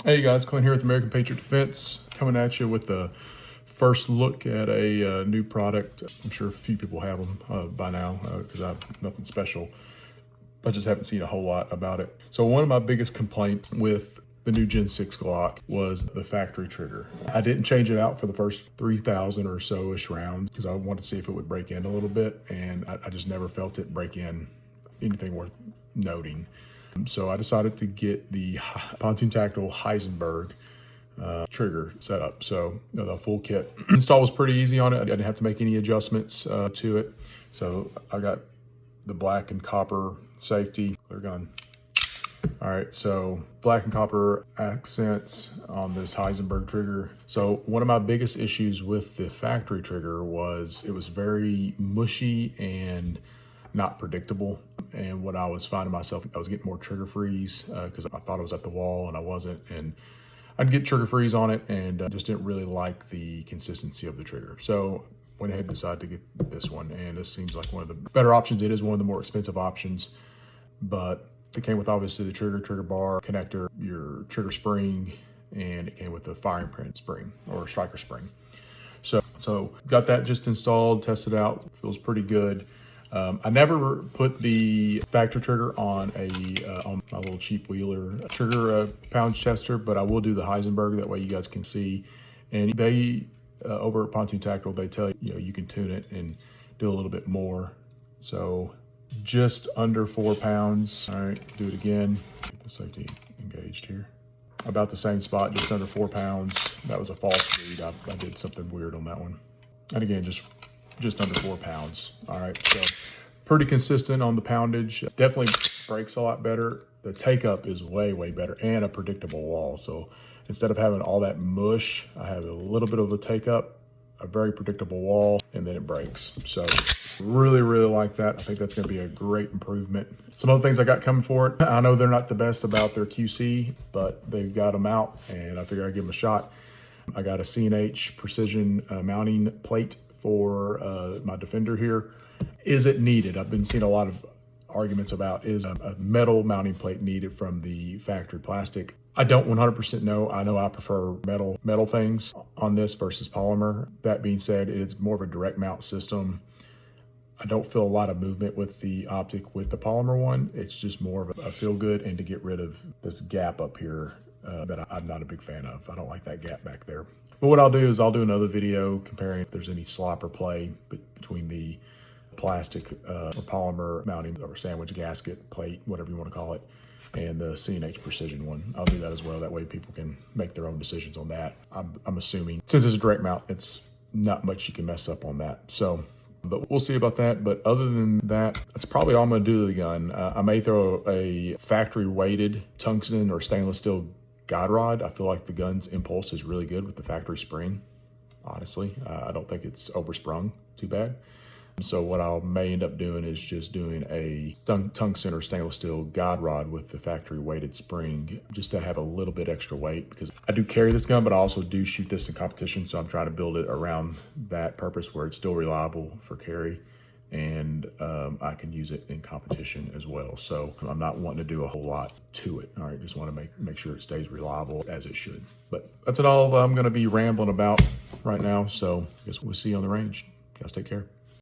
Hey guys, Clint here with American Patriot Defense, coming at you with the first look at a new product. I'm sure a few people have them by now because I have nothing special. I just haven't seen a whole lot about it. So one of my biggest complaints with the new Gen 6 Glock was the factory trigger. I didn't change it out for the first 3,000 or so-ish rounds because I wanted to see if it would break in a little bit, and I just never felt it break in anything worth noting. So I decided to get the Pontoon Tactical Heisenberg trigger set up. So the full kit install was pretty easy on it. I didn't have to make any adjustments to it. So I got the black and copper safety, clear gun. All right, so black and copper accents on this Heisenberg trigger. So one of my biggest issues with the factory trigger was it was very mushy and not predictable. And what I was finding myself, I was getting more trigger freeze because I thought I was at the wall and I wasn't. And I'd get trigger freeze on it and just didn't really like the consistency of the trigger. So went ahead and decided to get this one. And this seems like one of the better options. It is one of the more expensive options, but it came with obviously the trigger bar, connector, your trigger spring, and it came with the firing pin spring or striker spring. So got that just installed, tested out, feels pretty good. I never put the factory trigger on on my little cheap Wheeler trigger poundage tester, but I will do the Heisenberg. That way you guys can see. And they over at Pontoon Tactical, they tell you, you can tune it and do a little bit more. So just under 4 pounds. All right, do it again. Get the safety engaged here. About the same spot, just under 4 pounds. That was a false read. I did something weird on that one. And again, just under 4 pounds. All right, so pretty consistent on the poundage. Definitely breaks a lot better. The take up is way better and a predictable wall. So instead of having all that mush, I have a little bit of a take up, a very predictable wall, and then it breaks. So really like that. I think that's going to be a great improvement. Some other things I got coming for it. I know they're not the best about their QC, but they've got them out and I figure I'd give them a shot. I got a C&H precision mounting plate for my Defender here. Is it needed? I've been seeing a lot of arguments about is a metal mounting plate needed from the factory plastic. I don't 100% know. I know I prefer metal things on this versus polymer. That being said, it's more of a direct mount system. I don't feel a lot of movement with the optic with the polymer one. It's just more of a feel good and to get rid of this gap up here that I'm not a big fan of. I don't like that gap back there. But what I'll do is I'll do another video comparing if there's any slop or play between the plastic or polymer mounting or sandwich gasket plate, whatever you want to call it, and the C&H precision one. I'll do that as well. That way people can make their own decisions on that. I'm assuming since it's a direct mount, it's not much you can mess up on that. So, but we'll see about that. But other than that, that's probably all I'm going to do to the gun. I may throw a factory weighted tungsten or stainless steel guide rod. I feel like the gun's impulse is really good with the factory spring. Honestly, I don't think it's oversprung too bad. So what I may end up doing is just doing a tungsten or stainless steel guide rod with the factory weighted spring, just to have a little bit extra weight, because I do carry this gun, but I also do shoot this in competition. So I'm trying to build it around that purpose where it's still reliable for carry and I can use it in competition as well. So I'm not wanting to do a whole lot to it. All right, just want to make sure it stays reliable as it should. But that's all I'm going to be rambling about right now. So I guess we'll see you on the range. Guys, take care.